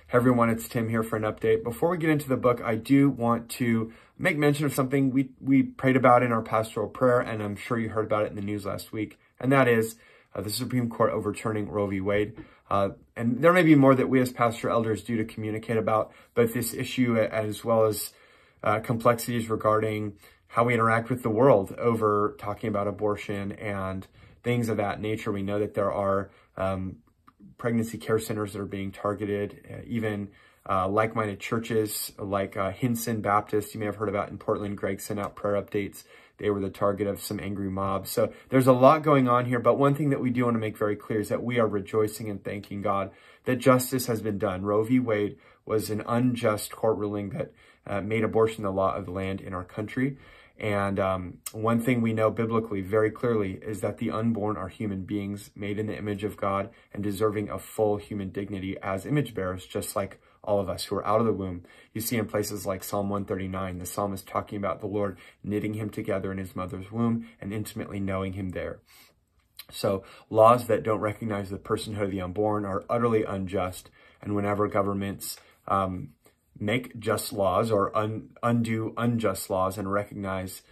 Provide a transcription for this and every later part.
Hey everyone, it's Tim here for an update. Before we get into the book, I do want to make mention of something we prayed about in our pastoral prayer, and I'm sure you heard about it in the news last week, and that is the Supreme Court overturning Roe v. Wade. And there may be more that we as pastor elders do to communicate about, but this issue, as well as complexities regarding how we interact with the world over talking about abortion and things of that nature. We know that there are pregnancy care centers that are being targeted, even like-minded churches like Hinson Baptist, you may have heard about in Portland. Greg sent out prayer updates. They were the target of some angry mobs. So there's a lot going on here, but one thing that we do want to make very clear is that we are rejoicing and thanking God that justice has been done. Roe v. Wade was an unjust court ruling that made abortion the law of the land in our country. And one thing we know biblically very clearly is that the unborn are human beings made in the image of God and deserving of full human dignity as image bearers, just like all of us who are out of the womb. You see in places like Psalm 139, the psalmist talking about the Lord knitting him together in his mother's womb and intimately knowing him there. So laws that don't recognize the personhood of the unborn are utterly unjust. And whenever governments make just laws or undo unjust laws and recognize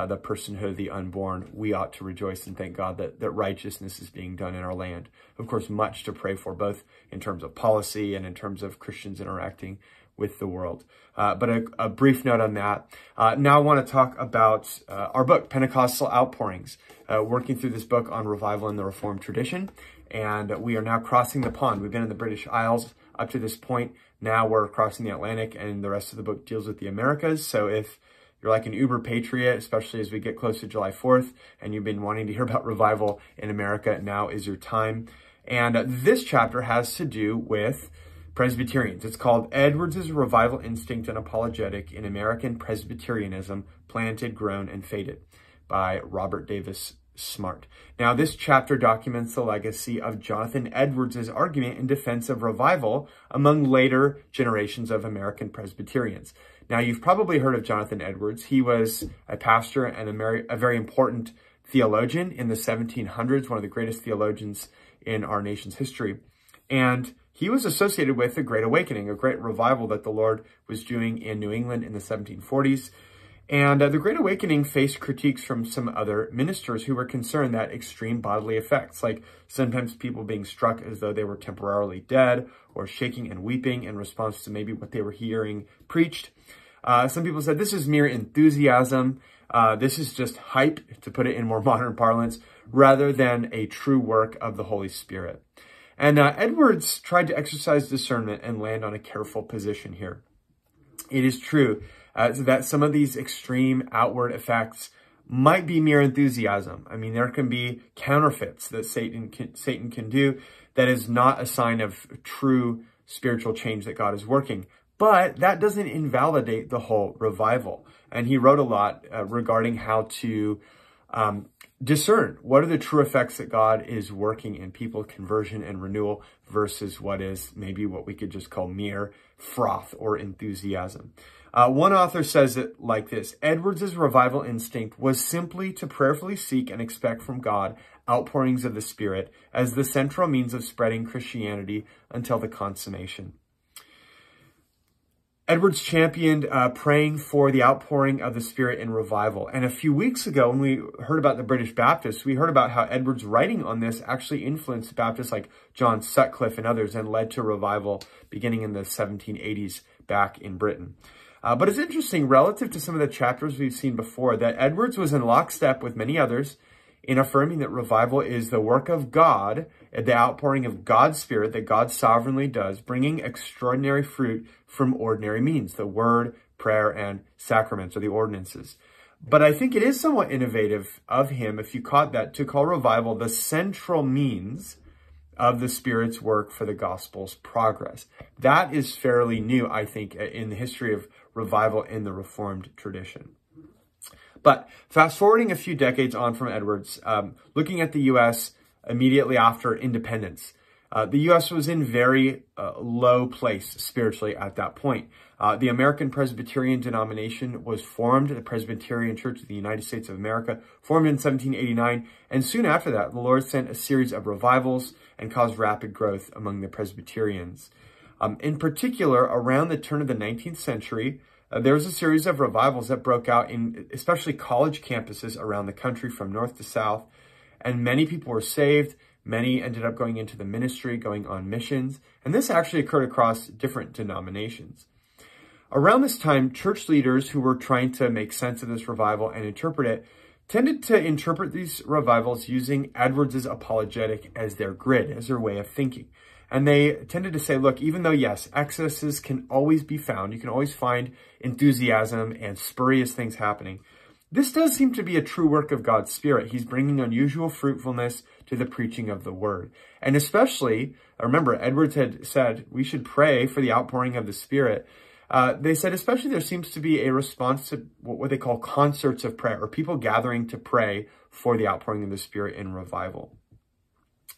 the personhood of the unborn, we ought to rejoice and thank God that righteousness is being done in our land. Of course, much to pray for, both in terms of policy and in terms of Christians interacting with the world. But a brief note on that. Now I want to talk about our book, Pentecostal Outpourings, working through this book on revival in the Reformed tradition. And we are now crossing the pond. We've been in the British Isles up to this point. Now we're crossing the Atlantic, and the rest of the book deals with the Americas. So if you're like an uber patriot, especially as we get close to July 4th, and you've been wanting to hear about revival in America, now is your time. And this chapter has to do with Presbyterians. It's called Edwards' Revival Instinct and Apologetic in American Presbyterianism, Planted, Grown, and Faded by Robert Davis Smart. Now, this chapter documents the legacy of Jonathan Edwards' argument in defense of revival among later generations of American Presbyterians. Now, you've probably heard of Jonathan Edwards. He was a pastor and a very important theologian in the 1700s, one of the greatest theologians in our nation's history. And he was associated with the Great Awakening, a great revival that the Lord was doing in New England in the 1740s. And the Great Awakening faced critiques from some other ministers who were concerned that extreme bodily effects, like sometimes people being struck as though they were temporarily dead or shaking and weeping in response to maybe what they were hearing preached. Some people said this is mere enthusiasm. This is just hype, to put it in more modern parlance, rather than a true work of the Holy Spirit. And Edwards tried to exercise discernment and land on a careful position here. It is true that some of these extreme outward effects might be mere enthusiasm. I mean, there can be counterfeits that Satan can do that is not a sign of true spiritual change that God is working. But that doesn't invalidate the whole revival. And he wrote a lot regarding how to discern what are the true effects that God is working in people, conversion and renewal, versus what is maybe what we could just call mere froth or enthusiasm. One author says it like this: Edwards' revival instinct was simply to prayerfully seek and expect from God outpourings of the Spirit as the central means of spreading Christianity until the consummation. Edwards championed praying for the outpouring of the Spirit in revival. And a few weeks ago, when we heard about the British Baptists, we heard about how Edwards' writing on this actually influenced Baptists like John Sutcliffe and others and led to revival beginning in the 1780s back in Britain. But it's interesting, relative to some of the chapters we've seen before, that Edwards was in lockstep with many others in affirming that revival is the work of God, the outpouring of God's Spirit that God sovereignly does, bringing extraordinary fruit from ordinary means, the word, prayer, and sacraments, or the ordinances. But I think it is somewhat innovative of him, if you caught that, to call revival the central means of the Spirit's work for the gospel's progress. That is fairly new, I think, in the history of revival in the Reformed tradition. But fast forwarding a few decades on from Edwards, looking at the U.S. immediately after independence, the U.S. was in very low place spiritually at that point. The American Presbyterian denomination was formed, the Presbyterian Church of the United States of America, formed in 1789. And soon after that, the Lord sent a series of revivals and caused rapid growth among the Presbyterians. In particular, around the turn of the 19th century, there was a series of revivals that broke out in especially college campuses around the country from north to south. And many people were saved. Many ended up going into the ministry, going on missions. And this actually occurred across different denominations. Around this time, church leaders who were trying to make sense of this revival and interpret it tended to interpret these revivals using Edwards's apologetic as their grid, as their way of thinking. And they tended to say, look, even though, yes, excesses can always be found, you can always find enthusiasm and spurious things happening, this does seem to be a true work of God's Spirit. He's bringing unusual fruitfulness to the preaching of the word. And especially, remember, Edwards had said we should pray for the outpouring of the Spirit. They said especially there seems to be a response to what they call concerts of prayer, or people gathering to pray for the outpouring of the Spirit in revival.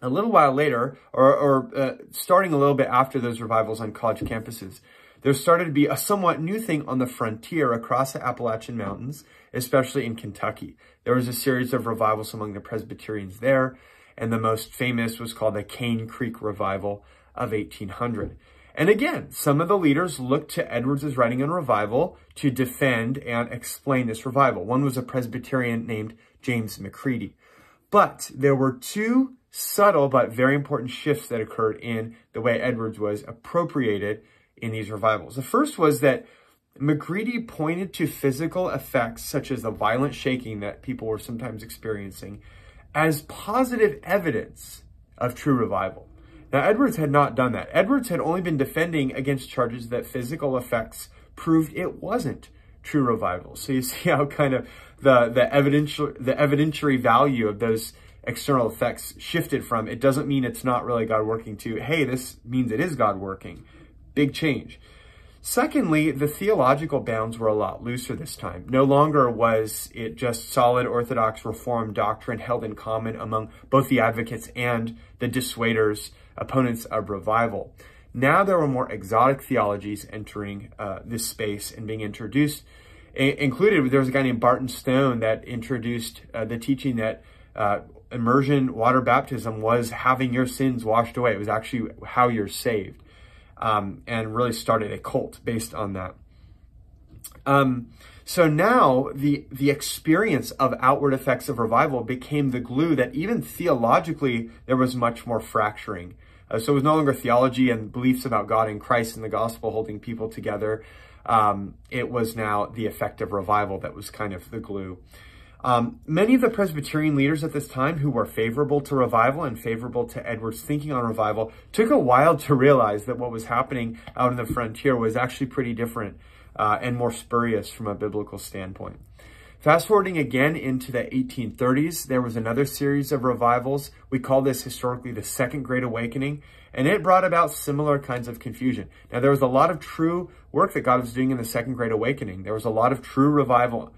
A little while later, or starting a little bit after those revivals on college campuses, there started to be a somewhat new thing on the frontier across the Appalachian Mountains, especially in Kentucky. There was a series of revivals among the Presbyterians there, and the most famous was called the Cane Creek Revival of 1800. And again, some of the leaders looked to Edwards' writing on revival to defend and explain this revival. One was a Presbyterian named James McCready. But there were two subtle but very important shifts that occurred in the way Edwards was appropriated in these revivals. The first was that McCready pointed to physical effects such as the violent shaking that people were sometimes experiencing as positive evidence of true revival. Now, Edwards had not done that. Edwards had only been defending against charges that physical effects proved it wasn't true revival. So you see how kind of the evidentiary value of those external effects shifted from, it doesn't mean it's not really God working, to, hey, this means it is God working. Big change. Secondly, the theological bounds were a lot looser this time. No longer was it just solid Orthodox Reformed doctrine held in common among both the advocates and the dissuaders, opponents of revival. Now there were more exotic theologies entering this space and being introduced. Included, there was a guy named Barton Stone that introduced the teaching that immersion water baptism was having your sins washed away. It was actually how you're saved. And really started a cult based on that. So now the experience of outward effects of revival became the glue that even theologically there was much more fracturing. So it was no longer theology and beliefs about God and Christ and the gospel holding people together. It was now the effect of revival that was kind of the glue. Many of the Presbyterian leaders at this time who were favorable to revival and favorable to Edwards' thinking on revival took a while to realize that what was happening out in the frontier was actually pretty different and more spurious from a biblical standpoint. Fast forwarding again into the 1830s, there was another series of revivals. We call this historically the Second Great Awakening, and it brought about similar kinds of confusion. Now, there was a lot of true work that God was doing in the Second Great Awakening. There was a lot of true revival,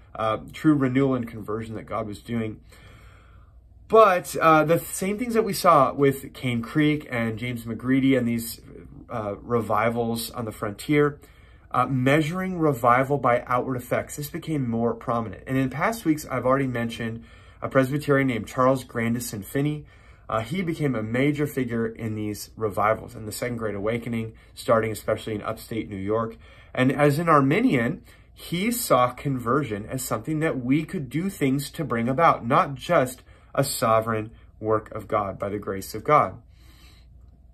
true renewal and conversion that God was doing. But the same things that we saw with Cane Creek and James McCready and these revivals on the frontier, measuring revival by outward effects, this became more prominent. And in past weeks, I've already mentioned a Presbyterian named Charles Grandison Finney. He became a major figure in these revivals in the Second Great Awakening, starting especially in upstate New York. And as an Arminian, he saw conversion as something that we could do things to bring about, not just a sovereign work of God by the grace of God.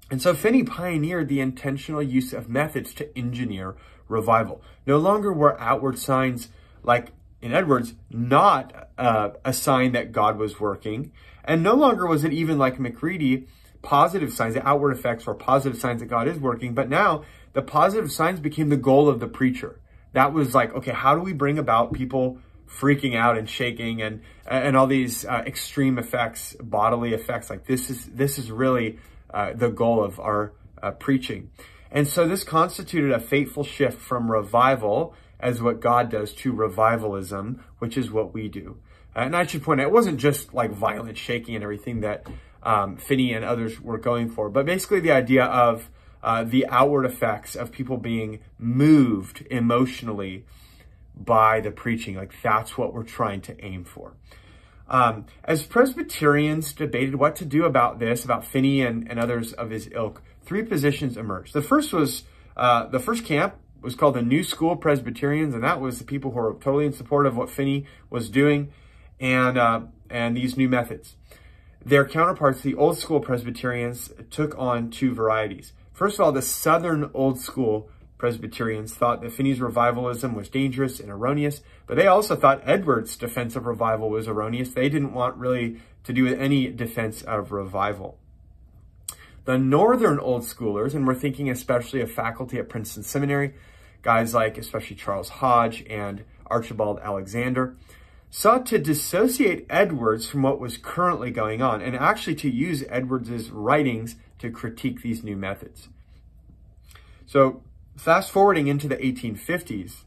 And so Finney pioneered the intentional use of methods to engineer revival. No longer were outward signs, like in Edwards, not a sign that God was working. And no longer was it even like McCready, positive signs, the outward effects were positive signs that God is working. But now the positive signs became the goal of the preacher. That was like, okay, how do we bring about people freaking out and shaking and all these extreme effects, bodily effects? Like this is really the goal of our preaching. And so this constituted a fateful shift from revival as what God does to revivalism, which is what we do. And I should point out, it wasn't just like violent shaking and everything that Finney and others were going for, but basically the idea of the outward effects of people being moved emotionally by the preaching. Like that's what we're trying to aim for. As Presbyterians debated what to do about this, about Finney and others of his ilk, three positions emerged. The first camp was called the New School Presbyterians, and that was the people who were totally in support of what Finney was doing and these new methods. Their counterparts, the Old School Presbyterians, took on two varieties. First of all, the Southern Old School Presbyterians thought that Finney's revivalism was dangerous and erroneous, but they also thought Edwards' defense of revival was erroneous. They didn't want really to do with any defense of revival. The Northern Old Schoolers, and we're thinking especially of faculty at Princeton Seminary, guys like especially Charles Hodge and Archibald Alexander, sought to dissociate Edwards from what was currently going on and actually to use Edwards' writings to critique these new methods. So fast forwarding into the 1850s,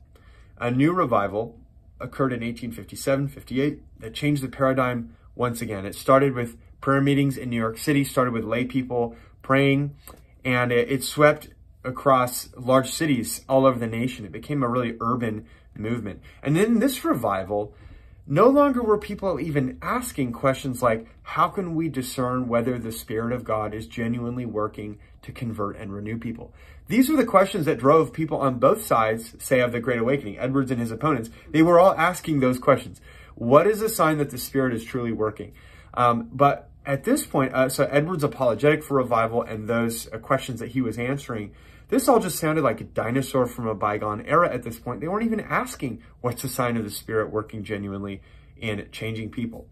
a new revival occurred in 1857-58 that changed the paradigm once again. It started with prayer meetings in New York City, started with lay people praying, and it swept across large cities all over the nation. It became a really urban movement. And in this revival, no longer were people even asking questions like, how can we discern whether the Spirit of God is genuinely working to convert and renew people? These were the questions that drove people on both sides, say, of the Great Awakening, Edwards and his opponents. They were all asking those questions. What is a sign that the Spirit is truly working? But at this point, so Edwards' apologetic for revival and those questions that he was answering, this all just sounded like a dinosaur from a bygone era at this point. They weren't even asking what's a sign of the Spirit working genuinely in changing people.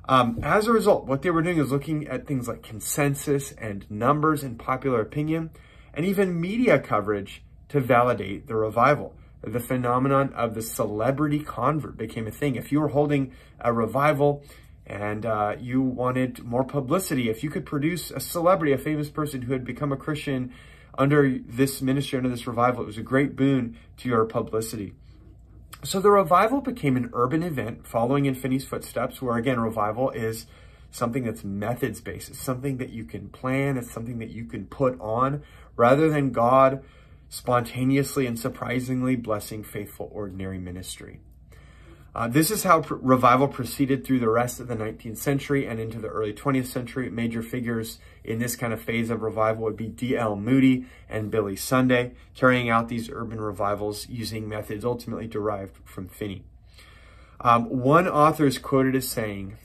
As a result, what they were doing is looking at things like consensus and numbers and popular opinion, and even media coverage to validate the revival. The phenomenon of the celebrity convert became a thing. If you were holding a revival and you wanted more publicity, if you could produce a celebrity, a famous person who had become a Christian under this ministry, under this revival, it was a great boon to your publicity. So the revival became an urban event following in Finney's footsteps, where again, revival is something that's methods-based. It's something that you can plan. It's something that you can put on rather than God spontaneously and surprisingly blessing faithful ordinary ministry. This is how revival proceeded through the rest of the 19th century and into the early 20th century. Major figures in this kind of phase of revival would be D.L. Moody and Billy Sunday, carrying out these urban revivals using methods ultimately derived from Finney. One author is quoted as saying,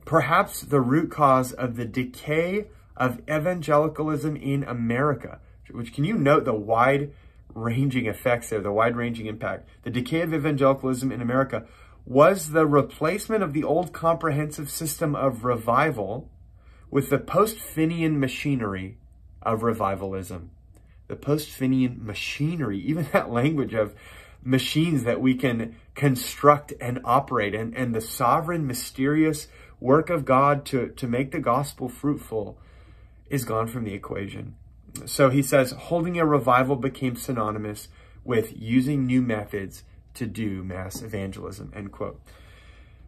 "Perhaps the root cause of the decay of evangelicalism in America," which, can you note the wide-ranging effects there, the wide-ranging impact. The decay of evangelicalism in America was the replacement of the old comprehensive system of revival with the post-Finnian machinery of revivalism. The post-Finnian machinery, even that language of machines that we can construct and operate, and the sovereign, mysterious work of God to make the gospel fruitful is gone from the equation. So he says, holding a revival became synonymous with using new methods to do mass evangelism, end quote.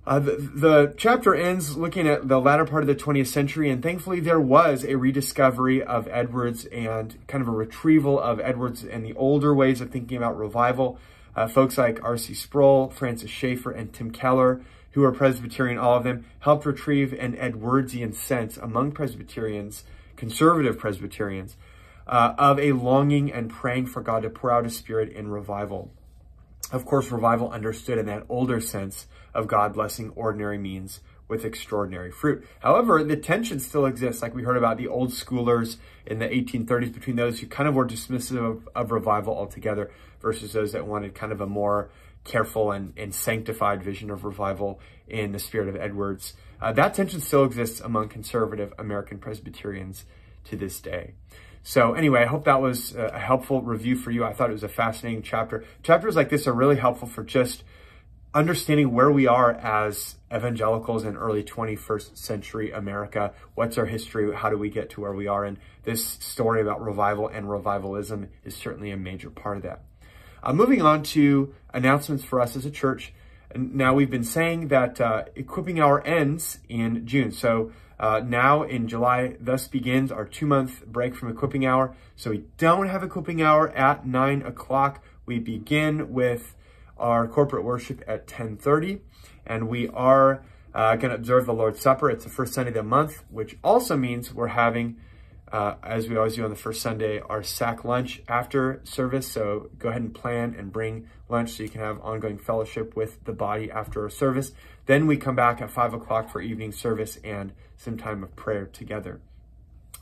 The chapter ends looking at the latter part of the 20th century, and thankfully there was a rediscovery of Edwards and kind of a retrieval of Edwards and the older ways of thinking about revival. Folks like R.C. Sproul, Francis Schaeffer, and Tim Keller, who were Presbyterian, all of them, helped retrieve an Edwardsian sense among Presbyterians, conservative Presbyterians, of a longing and praying for God to pour out His Spirit in revival. Of course, revival understood in that older sense of God blessing ordinary means with extraordinary fruit. However, the tension still exists, like we heard about the old schoolers in the 1830s, between those who kind of were dismissive of revival altogether versus those that wanted kind of a more careful and sanctified vision of revival in the spirit of Edwards. That tension still exists among conservative American Presbyterians to this day. So anyway, I hope that was a helpful review for you. I thought it was a fascinating chapter. Chapters like this are really helpful for just understanding where we are as evangelicals in early 21st century America. What's our history? How do we get to where we are? And this story about revival and revivalism is certainly a major part of that. Moving on to announcements for us as a church. Now, we've been saying that Equipping Hour ends in June. So now in July, thus begins our 2-month break from Equipping Hour. So we don't have Equipping Hour at 9 o'clock. We begin with our corporate worship at 10:30. And we are going to observe the Lord's Supper. It's the first Sunday of the month, which also means we're having as we always do on the first Sunday, our sack lunch after service. So go ahead and plan and bring lunch so you can have ongoing fellowship with the body after our service. Then we come back at 5 o'clock for evening service and some time of prayer together.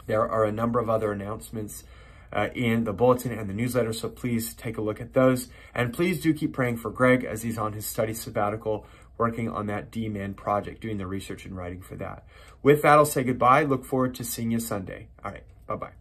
There are a number of other announcements in the bulletin and the newsletter, so please take a look at those. And please do keep praying for Greg as he's on his study sabbatical, working on that D-Min project, doing the research and writing for that. With that, I'll say goodbye. Look forward to seeing you Sunday. All right, bye-bye.